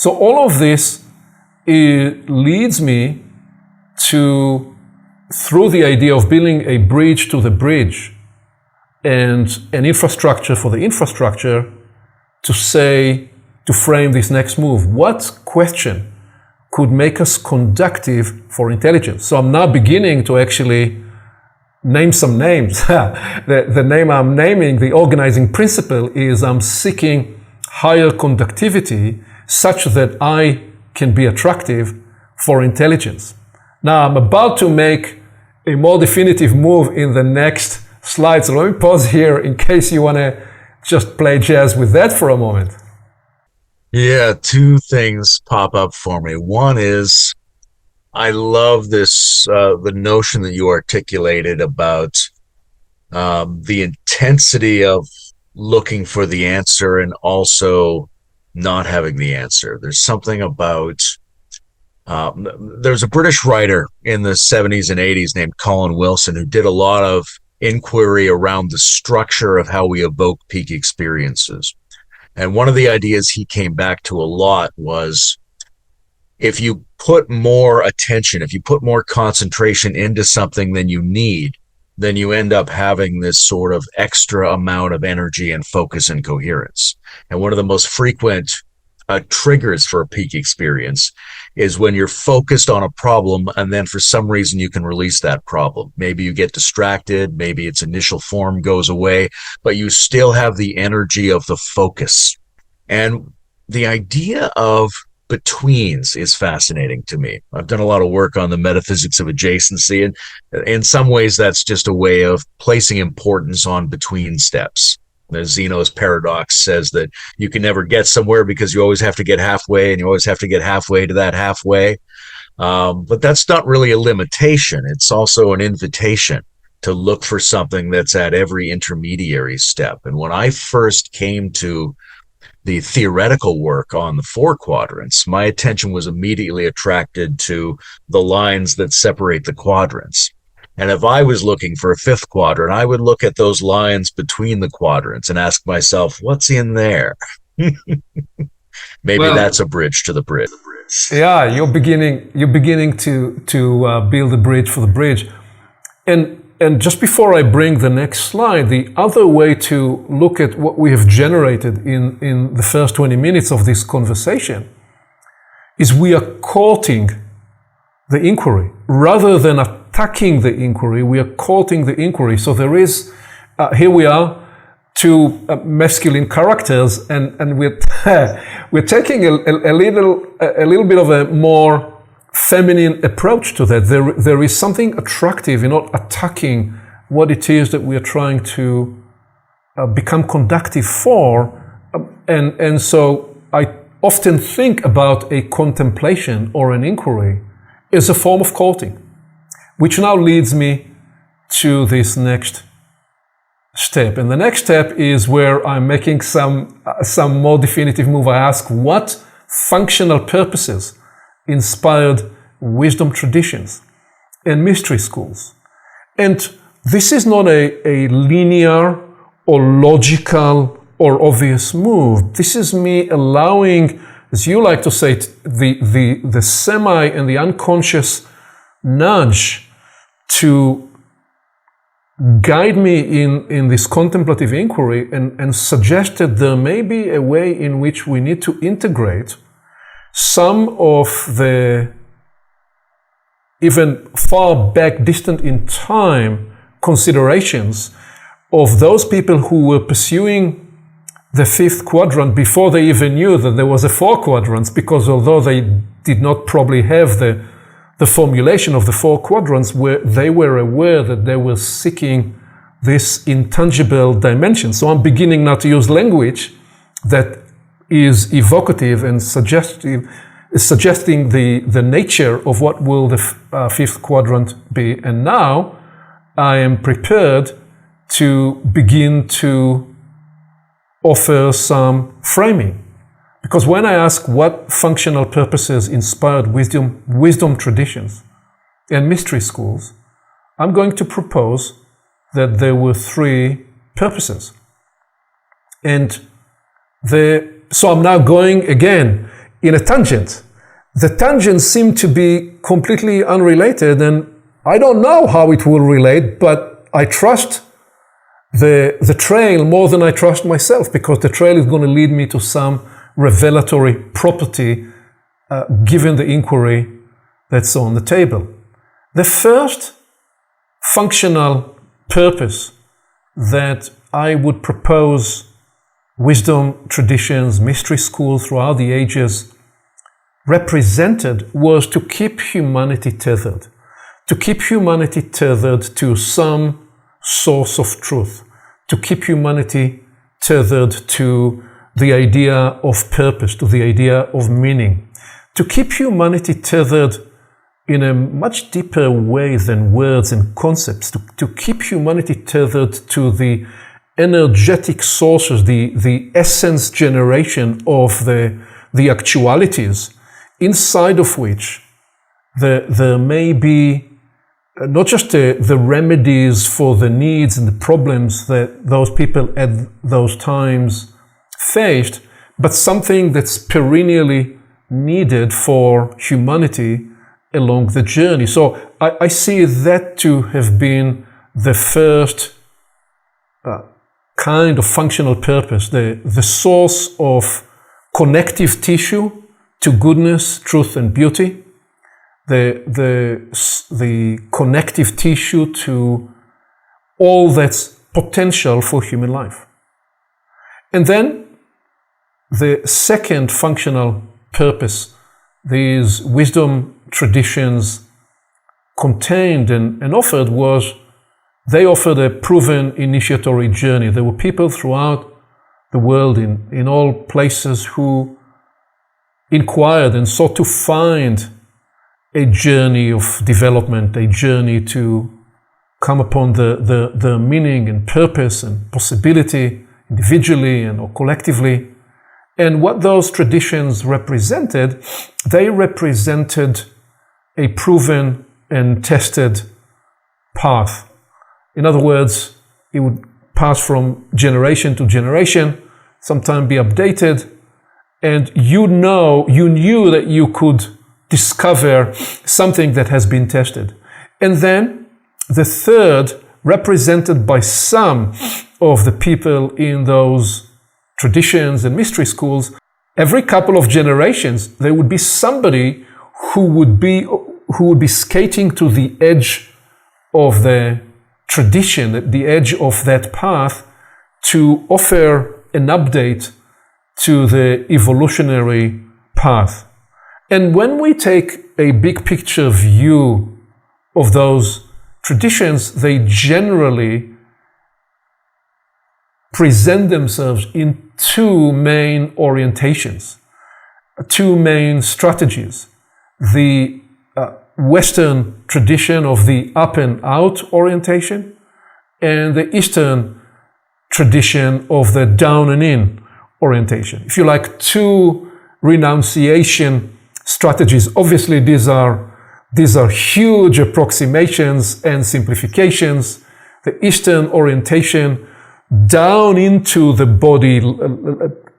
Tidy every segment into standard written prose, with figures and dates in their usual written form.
So all of this leads me to, through the idea of building a bridge to the bridge and an infrastructure for the infrastructure, to frame this next move. What question could make us conductive for intelligence? So I'm now beginning to actually name some names. The name I'm naming, the organizing principle, is I'm seeking higher conductivity such that I can be attractive for intelligence. Now I'm about to make a more definitive move in the next slide. So let me pause here in case you want to just play jazz with that for a moment. Yeah, two things pop up for me. One is, I love this, the notion that you articulated about the intensity of looking for the answer and also not having the answer. There's something about, there's a British writer in the 70s and 80s named Colin Wilson who did a lot of inquiry around the structure of how we evoke peak experiences. And one of the ideas he came back to a lot was, if you put more attention, if you put more concentration into something than you need, then you end up having this sort of extra amount of energy and focus and coherence. And one of the most frequent triggers for a peak experience is when you're focused on a problem and then for some reason you can release that problem. Maybe you get distracted, maybe its initial form goes away, but you still have the energy of the focus. And the idea of betweens is fascinating to me. I've done a lot of work on the metaphysics of adjacency, and in some ways that's just a way of placing importance on between steps. Zeno's paradox says that you can never get somewhere because you always have to get halfway, and you always have to get halfway to that halfway. But that's not really a limitation. It's also an invitation to look for something that's at every intermediary step. And when I first came to the theoretical work on the four quadrants, my attention was immediately attracted to the lines that separate the quadrants. And if I was looking for a fifth quadrant, I would look at those lines between the quadrants and ask myself, what's in there? Maybe that's a bridge to the bridge. Yeah, you're beginning to build a bridge for the bridge. And just before I bring the next slide, the other way to look at what we have generated in the first 20 minutes of this conversation is we are courting the inquiry. Rather than attacking the inquiry, we are courting the inquiry. So there is, here we are, two masculine characters, and we're taking a little bit of a more feminine approach to that. There is something attractive in not attacking what it is that we are trying to become conductive for. And so I often think about a contemplation or an inquiry as a form of courting, which now leads me to this next step. And the next step is where I'm making some more definitive move. I ask, what functional purposes inspired wisdom traditions and mystery schools? And this is not a linear or logical or obvious move. This is me allowing, as you like to say, the semi and the unconscious nudge to guide me in this contemplative inquiry and suggest that there may be a way in which we need to integrate some of the even far back, distant in time considerations of those people who were pursuing the fifth quadrant before they even knew that there was a four quadrants, because although they did not probably have the formulation of the four quadrants, where they were aware that they were seeking this intangible dimension. So I'm beginning now to use language that is evocative and suggesting the nature of what will the fifth quadrant be. And now I am prepared to begin to offer some framing. Because when I ask what functional purposes inspired wisdom traditions and mystery schools, I'm going to propose that there were three purposes. And so I'm now going again in a tangent. The tangents seem to be completely unrelated, and I don't know how it will relate, but I trust the trail more than I trust myself, because the trail is going to lead me to some revelatory property given the inquiry that's on the table. The first functional purpose that I would propose wisdom traditions, mystery schools throughout the ages represented was to keep humanity tethered. To keep humanity tethered to some source of truth. To keep humanity tethered to the idea of purpose, to the idea of meaning. To keep humanity tethered in a much deeper way than words and concepts. To keep humanity tethered to the energetic sources, the essence generation of the actualities, inside of which there may be not just the remedies for the needs and the problems that those people at those times faced, but something that's perennially needed for humanity along the journey. So I see that to have been the first kind of functional purpose, the source of connective tissue to goodness, truth, and beauty, the connective tissue to all that's potential for human life. And then the second functional purpose these wisdom traditions contained and offered was they offered a proven initiatory journey. There were people throughout the world in all places who inquired and sought to find a journey of development, a journey to come upon the meaning and purpose and possibility individually and or collectively. And what those traditions represented, they represented a proven and tested path. In other words, it would pass from generation to generation, sometimes be updated, and you knew that you could discover something that has been tested. And then the third, represented by some of the people in those traditions and mystery schools, every couple of generations, there would be somebody who would be skating to the edge of the tradition, at the edge of that path, to offer an update to the evolutionary path. And when we take a big picture view of those traditions, they generally present themselves in two main orientations, two main strategies. The Western tradition of the up and out orientation, and the Eastern tradition of the down and in orientation. If you like, two renunciation strategies. Obviously, these are huge approximations and simplifications. The Eastern orientation down into the body,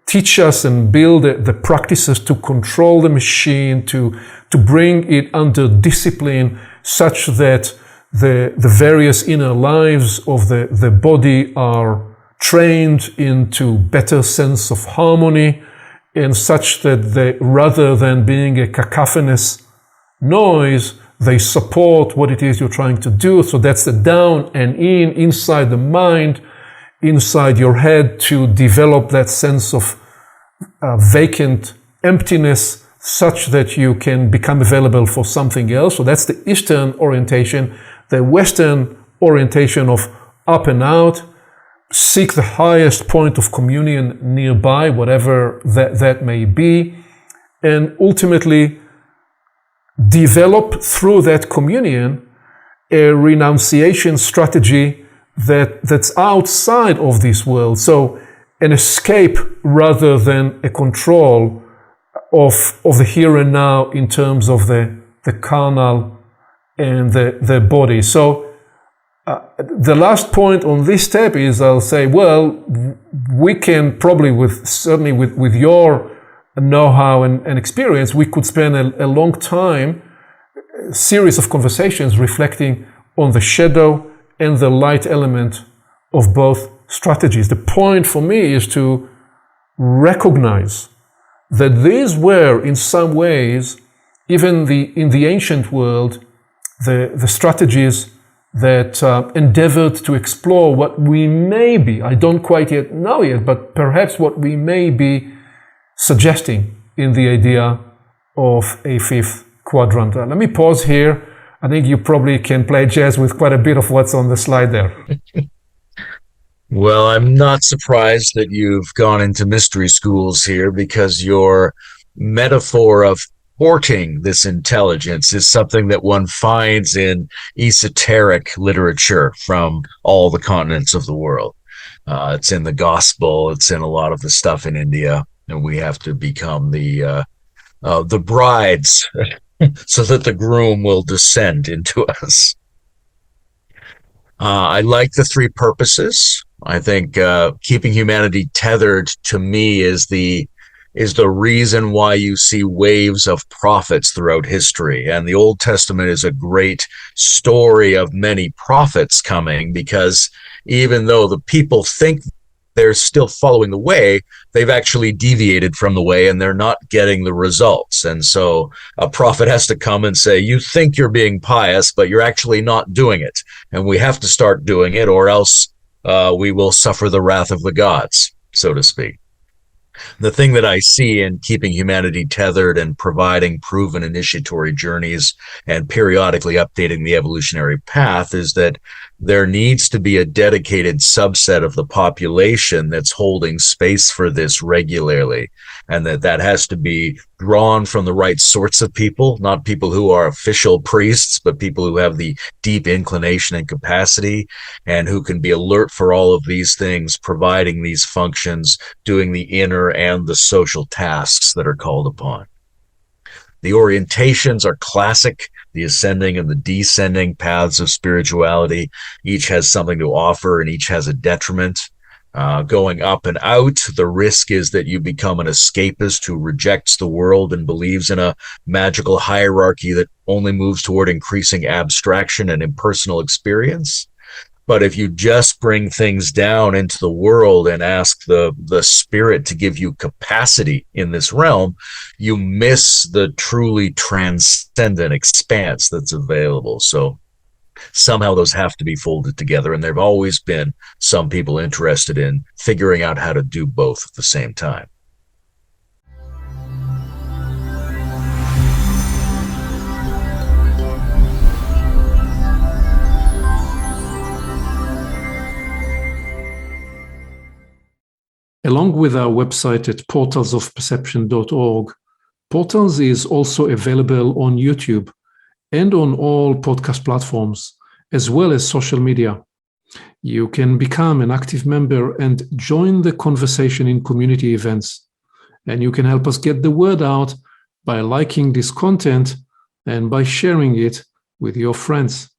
teach us and build the practices to control the machine, to bring it under discipline such that the various inner lives of the body are trained into better sense of harmony, and such that they, rather than being a cacophonous noise, they support what it is you're trying to do. So that's the down and in, inside the mind, inside your head, to develop that sense of vacant emptiness such that you can become available for something else. So that's the Eastern orientation. The Western orientation of up and out, seek the highest point of communion nearby, whatever that may be, and ultimately develop through that communion a renunciation strategy that's outside of this world. So an escape rather than a control of the here and now in terms of the carnal and the body. So the last point on this step is, I'll say, well, we can probably certainly with your know-how and experience, we could spend a long time, a series of conversations reflecting on the shadow and the light element of both strategies. The point for me is to recognize that these were, in some ways, even in the ancient world, the strategies that endeavored to explore what we may be, I don't quite yet know yet, but perhaps what we may be suggesting in the idea of a fifth quadrant. Let me pause here. I think you probably can play jazz with quite a bit of what's on the slide there. Well, I'm not surprised that you've gone into mystery schools here, because your metaphor of porting this intelligence is something that one finds in esoteric literature from all the continents of the world. It's in the gospel. It's in a lot of the stuff in India, and we have to become the brides so that the groom will descend into us. I like the three purposes. I think keeping humanity tethered, to me, is the reason why you see waves of prophets throughout history. And the Old Testament is a great story of many prophets coming, because even though the people think they're still following the way, they've actually deviated from the way and they're not getting the results. And so a prophet has to come and say, you think you're being pious, but you're actually not doing it. And we have to start doing it, or else we will suffer the wrath of the gods, so to speak. The thing that I see in keeping humanity tethered and providing proven initiatory journeys and periodically updating the evolutionary path is that there needs to be a dedicated subset of the population that's holding space for this regularly, and that has to be drawn from the right sorts of people, not people who are official priests, but people who have the deep inclination and capacity, and who can be alert for all of these things, providing these functions, doing the inner and the social tasks that are called upon. The orientations are classic, the ascending and the descending paths of spirituality. Each has something to offer and each has a detriment. Going up and out, the risk is that you become an escapist who rejects the world and believes in a magical hierarchy that only moves toward increasing abstraction and impersonal experience. But if you just bring things down into the world and ask the spirit to give you capacity in this realm, you miss the truly transcendent expanse that's available. So somehow those have to be folded together. And there have always been some people interested in figuring out how to do both at the same time. Along with our website at portalsofperception.org, Portals is also available on YouTube and on all podcast platforms, as well as social media. You can become an active member and join the conversation in community events. And you can help us get the word out by liking this content and by sharing it with your friends.